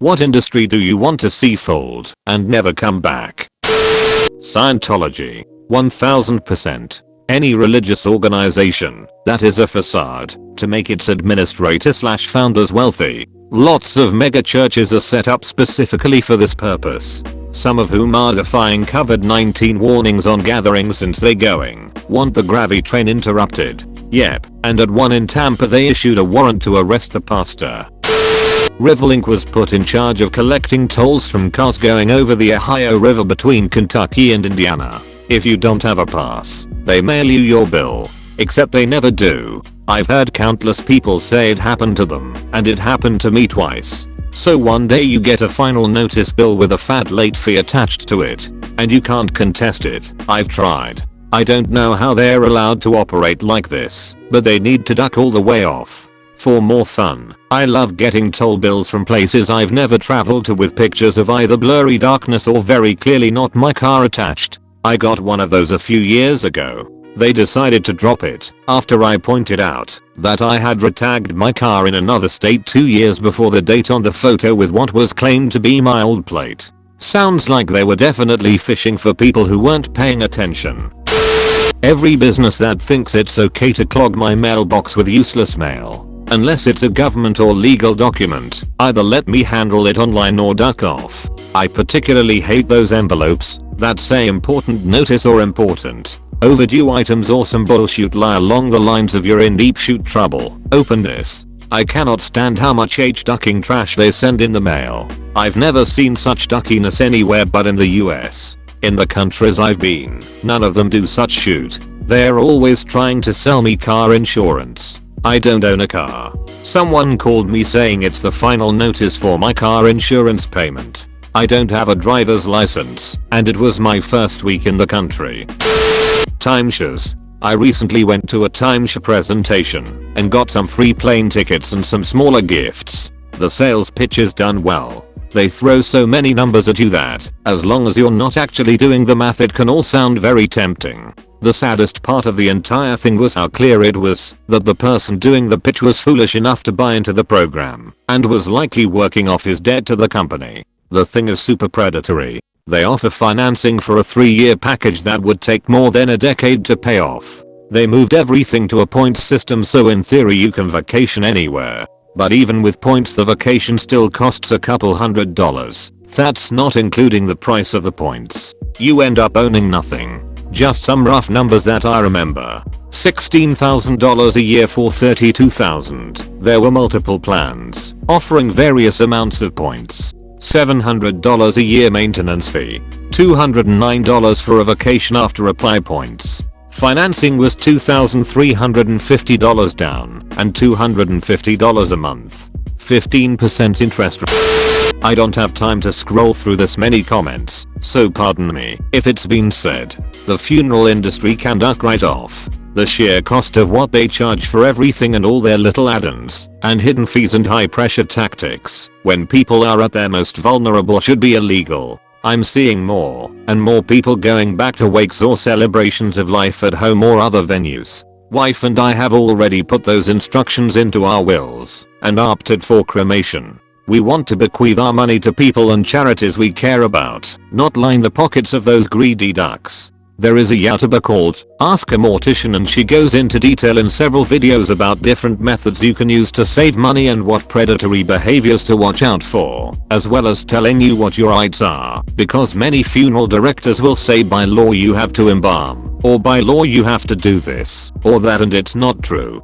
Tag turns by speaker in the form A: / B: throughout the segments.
A: What industry do you want to see fold and never come back? Scientology. 1000%. Any religious organization that is a facade to make its administrator/founders wealthy. Lots of mega churches are set up specifically for this purpose. Some of whom are defying COVID-19 warnings on gatherings since they want the gravy train interrupted. Yep, and at one in Tampa they issued a warrant to arrest the pastor. Riverlink was put in charge of collecting tolls from cars going over the Ohio River between Kentucky and Indiana. If you don't have a pass, they mail you your bill. Except they never do. I've heard countless people say it happened to them, and it happened to me twice. So one day you get a final notice bill with a fat late fee attached to it, and you can't contest it. I've tried. I don't know how they're allowed to operate like this, but they need to duck all the way off. For more fun, I love getting toll bills from places I've never traveled to with pictures of either blurry darkness or very clearly not my car attached. I got one of those a few years ago. They decided to drop it after I pointed out that I had retagged my car in another state 2 years before the date on the photo with what was claimed to be my old plate. Sounds like they were definitely fishing for people who weren't paying attention. Every business that thinks it's okay to clog my mailbox with useless mail, unless it's a government or legal document, either let me handle it online or duck off. I particularly hate those envelopes that say important notice or important overdue items or some bullshit lie along the lines of you're in deep shoot trouble. Open this. I cannot stand how much ducking trash they send in the mail. I've never seen such duckiness anywhere but in the US. In the countries I've been, none of them do such shoot. They're always trying to sell me car insurance. I don't own a car. Someone called me saying it's the final notice for my car insurance payment. I don't have a driver's license, and it was my first week in the country. Timeshares. I recently went to a timeshare presentation and got some free plane tickets and some smaller gifts. The sales pitch is done well. They throw so many numbers at you that, as long as you're not actually doing the math, it can all sound very tempting. The saddest part of the entire thing was how clear it was that the person doing the pitch was foolish enough to buy into the program and was likely working off his debt to the company. The thing is super predatory. They offer financing for a 3-year package that would take more than a decade to pay off. They moved everything to a points system, so in theory you can vacation anywhere. But even with points, the vacation still costs a couple $100. That's not including the price of the points. You end up owning nothing. Just some rough numbers that I remember. $16,000 a year for $32,000. There were multiple plans offering various amounts of points. $700 a year maintenance fee. $209 for a vacation after apply points. Financing was $2,350 down and $250 a month. 15% interest rate. I don't have time to scroll through this many comments, so pardon me if it's been said. The funeral industry can duck right off. The sheer cost of what they charge for everything and all their little add-ons and hidden fees and high pressure tactics when people are at their most vulnerable should be illegal. I'm seeing more and more people going back to wakes or celebrations of life at home or other venues. Wife and I have already put those instructions into our wills and opted for cremation. We want to bequeath our money to people and charities we care about, not line the pockets of those greedy ducks. There is a YouTuber called Ask a Mortician, and she goes into detail in several videos about different methods you can use to save money and what predatory behaviors to watch out for, as well as telling you what your rights are, because many funeral directors will say by law you have to embalm, or by law you have to do this or that, and it's not true.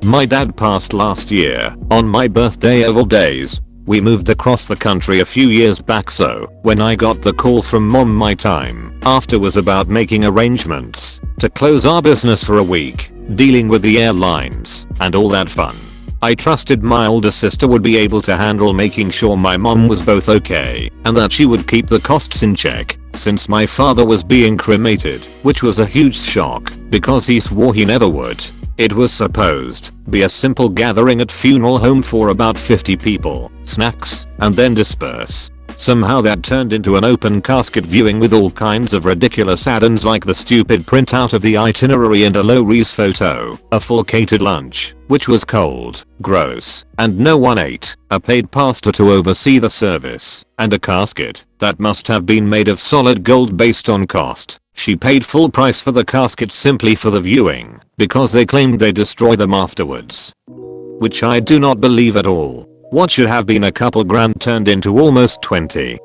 A: My dad passed last year on my birthday of all days. We moved across the country a few years back, so when I got the call from mom, my time after was about making arrangements to close our business for a week, dealing with the airlines and all that fun. I trusted my older sister would be able to handle making sure my mom was both okay and that she would keep the costs in check, since my father was being cremated, which was a huge shock because he swore he never would. It was supposed be a simple gathering at funeral home for about 50 people, snacks, and then disperse. Somehow that turned into an open casket viewing with all kinds of ridiculous add-ons like the stupid printout of the itinerary and a low-res photo, a full catered lunch, which was cold, gross, and no one ate, a paid pastor to oversee the service, and a casket that must have been made of solid gold based on cost. She paid full price for the casket simply for the viewing, because they claimed they destroy them afterwards. Which I do not believe at all. What should have been a couple grand turned into almost 20.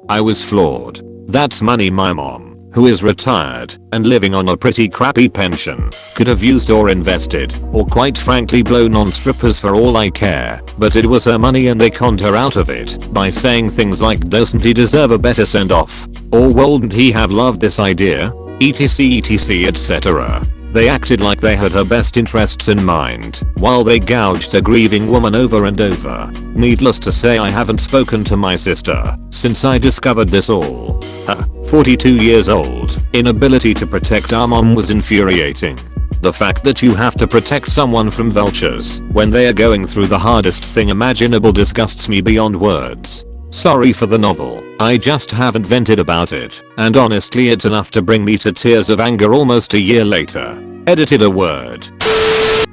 A: I was floored. That's money my mom, who is retired and living on a pretty crappy pension, could have used or invested, or quite frankly blown on strippers for all I care, but it was her money and they conned her out of it by saying things like doesn't he deserve a better send off, or wouldn't he have loved this idea, etc etc. They acted like they had her best interests in mind, while they gouged a grieving woman over and over. Needless to say I haven't spoken to my sister since I discovered this all. Her, 42 years old, inability to protect our mom was infuriating. The fact that you have to protect someone from vultures when they are going through the hardest thing imaginable disgusts me beyond words. Sorry for the novel, I just haven't vented about it, and honestly it's enough to bring me to tears of anger almost a year later. Edited a word.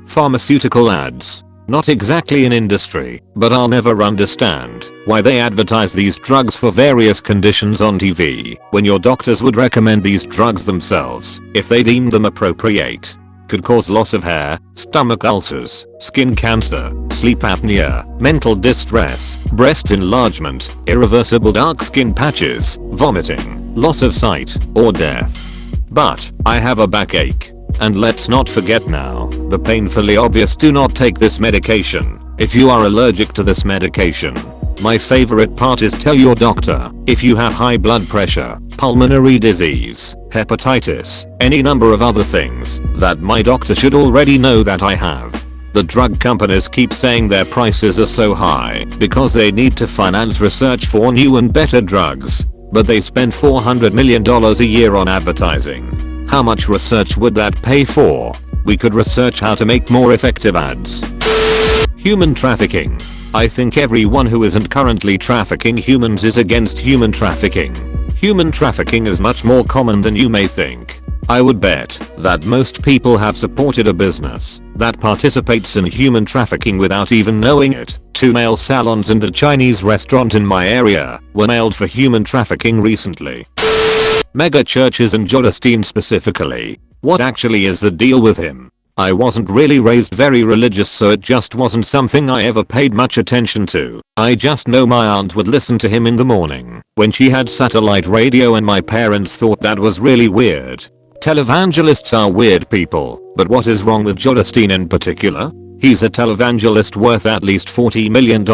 A: Pharmaceutical ads. Not exactly an industry, but I'll never understand why they advertise these drugs for various conditions on TV when your doctors would recommend these drugs themselves if they deemed them appropriate. Could cause loss of hair, stomach ulcers, skin cancer, sleep apnea, mental distress, breast enlargement, irreversible dark skin patches, vomiting, loss of sight, or death. But I have a backache. And let's not forget now, the painfully obvious do not take this medication if you are allergic to this medication. My favorite part is tell your doctor if you have high blood pressure, pulmonary disease, hepatitis, any number of other things that my doctor should already know that I have. The drug companies keep saying their prices are so high because they need to finance research for new and better drugs, but they spend $400 million a year on advertising. How much research would that pay for? We could research how to make more effective ads. Human trafficking. I think everyone who isn't currently trafficking humans is against human trafficking. Human trafficking is much more common than you may think. I would bet that most people have supported a business that participates in human trafficking without even knowing it. 2 nail salons and a Chinese restaurant in my area were nailed for human trafficking recently. Mega churches and Jodestein specifically. What actually is the deal with him? I wasn't really raised very religious, so it just wasn't something I ever paid much attention to. I just know my aunt would listen to him in the morning when she had satellite radio, and my parents thought that was really weird. Televangelists are weird people, but what is wrong with Jodestein in particular? He's a televangelist worth at least $40 million.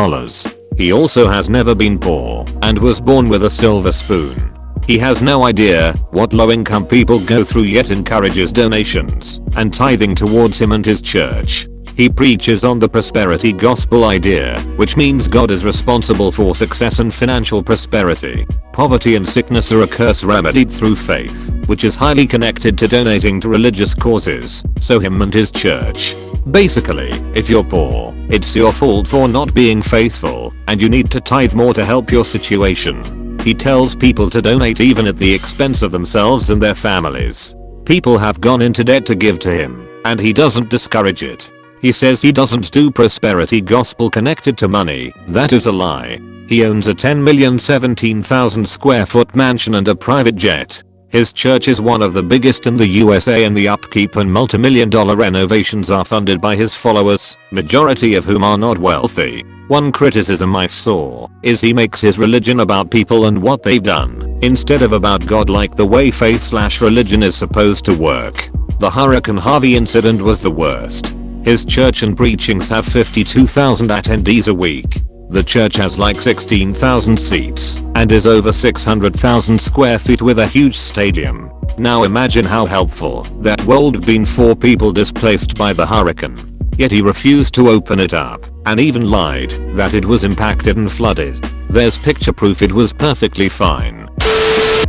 A: He also has never been poor and was born with a silver spoon. He has no idea what low-income people go through, yet encourages donations and tithing towards him and his church. He preaches on the prosperity gospel idea, which means God is responsible for success and financial prosperity. Poverty and sickness are a curse remedied through faith, which is highly connected to donating to religious causes, so him and his church. Basically, if you're poor, it's your fault for not being faithful, and you need to tithe more to help your situation. He tells people to donate even at the expense of themselves and their families. People have gone into debt to give to him, and he doesn't discourage it. He says he doesn't do prosperity gospel connected to money. That is a lie. He owns a 10,017,000 square foot mansion and a private jet. His church is one of the biggest in the USA, and the upkeep and multi-million-dollar renovations are funded by his followers, majority of whom are not wealthy. One criticism I saw is he makes his religion about people and what they've done, instead of about God, like the way faith/religion is supposed to work. The Hurricane Harvey incident was the worst. His church and preachings have 52,000 attendees a week. The church has like 16,000 seats and is over 600,000 square feet with a huge stadium. Now imagine how helpful that would have been for people displaced by the hurricane. Yet he refused to open it up and even lied that it was impacted and flooded. There's picture proof it was perfectly fine.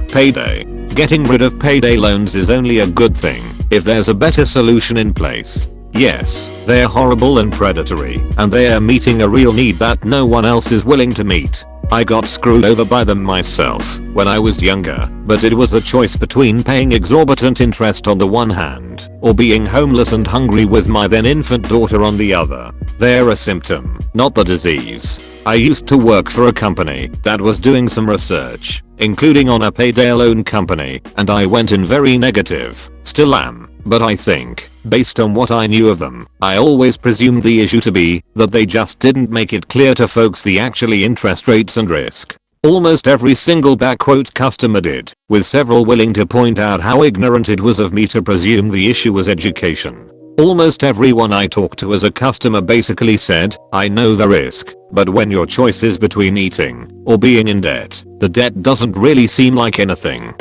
A: Payday. Getting rid of payday loans is only a good thing if there's a better solution in place. Yes, they're horrible and predatory, and they are meeting a real need that no one else is willing to meet. I got screwed over by them myself when I was younger, but it was a choice between paying exorbitant interest on the one hand or being homeless and hungry with my then infant daughter on the other. They're a symptom, not the disease. I used to work for a company that was doing some research, including on a payday loan company, and I went in very negative, still am, but I think, based on what I knew of them, I always presumed the issue to be that they just didn't make it clear to folks the actually interest rates and risk. Almost every single customer did, with several willing to point out how ignorant it was of me to presume the issue was education. Almost everyone I talked to as a customer basically said, I know the risk, but when your choice is between eating or being in debt, the debt doesn't really seem like anything.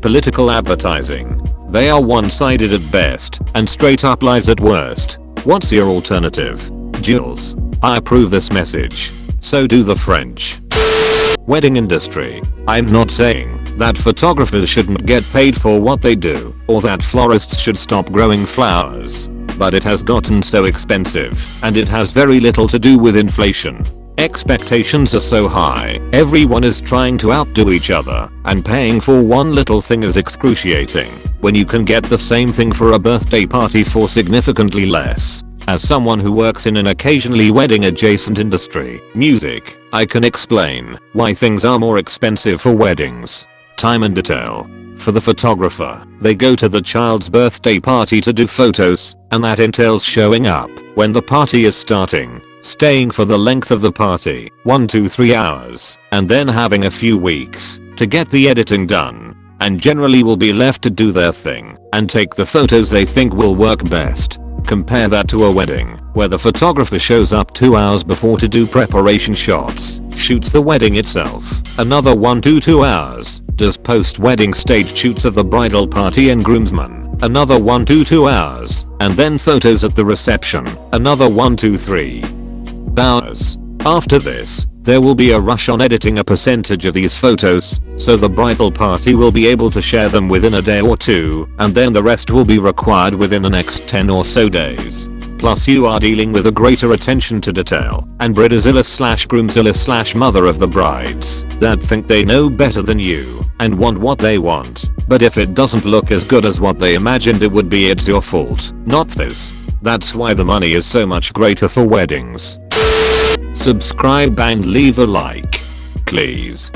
A: Political advertising. They are one-sided at best and straight up lies at worst. What's your alternative? Jules. I approve this message. So do the French. Wedding industry. I'm not saying that photographers shouldn't get paid for what they do or that florists should stop growing flowers, but it has gotten so expensive and it has very little to do with inflation. Expectations are so high, everyone is trying to outdo each other, and paying for one little thing is excruciating when you can get the same thing for a birthday party for significantly less. As someone who works in an occasionally wedding adjacent industry, music, I can explain why things are more expensive for weddings. Time and detail. For the photographer, they go to the child's birthday party to do photos, and that entails showing up when the party is starting, staying for the length of the party, 1 to 3 hours, and then having a few weeks to get the editing done, and generally will be left to do their thing and take the photos they think will work best. Compare that to a wedding, where the photographer shows up 2 hours before to do preparation shots, shoots the wedding itself, another 1 to 2 hours, does post-wedding stage shoots of the bridal party and groomsmen, another 1 to 2 hours, and then photos at the reception, another 1 to 3 hours. After this, there will be a rush on editing a percentage of these photos, so the bridal party will be able to share them within a day or two, and then the rest will be required within the next 10 or so days. Plus you are dealing with a greater attention to detail, and bridezilla/groomzilla/mother of the brides that think they know better than you and want what they want, but if it doesn't look as good as what they imagined it would be, it's your fault, not theirs. That's why the money is so much greater for weddings. Subscribe and leave a like, please.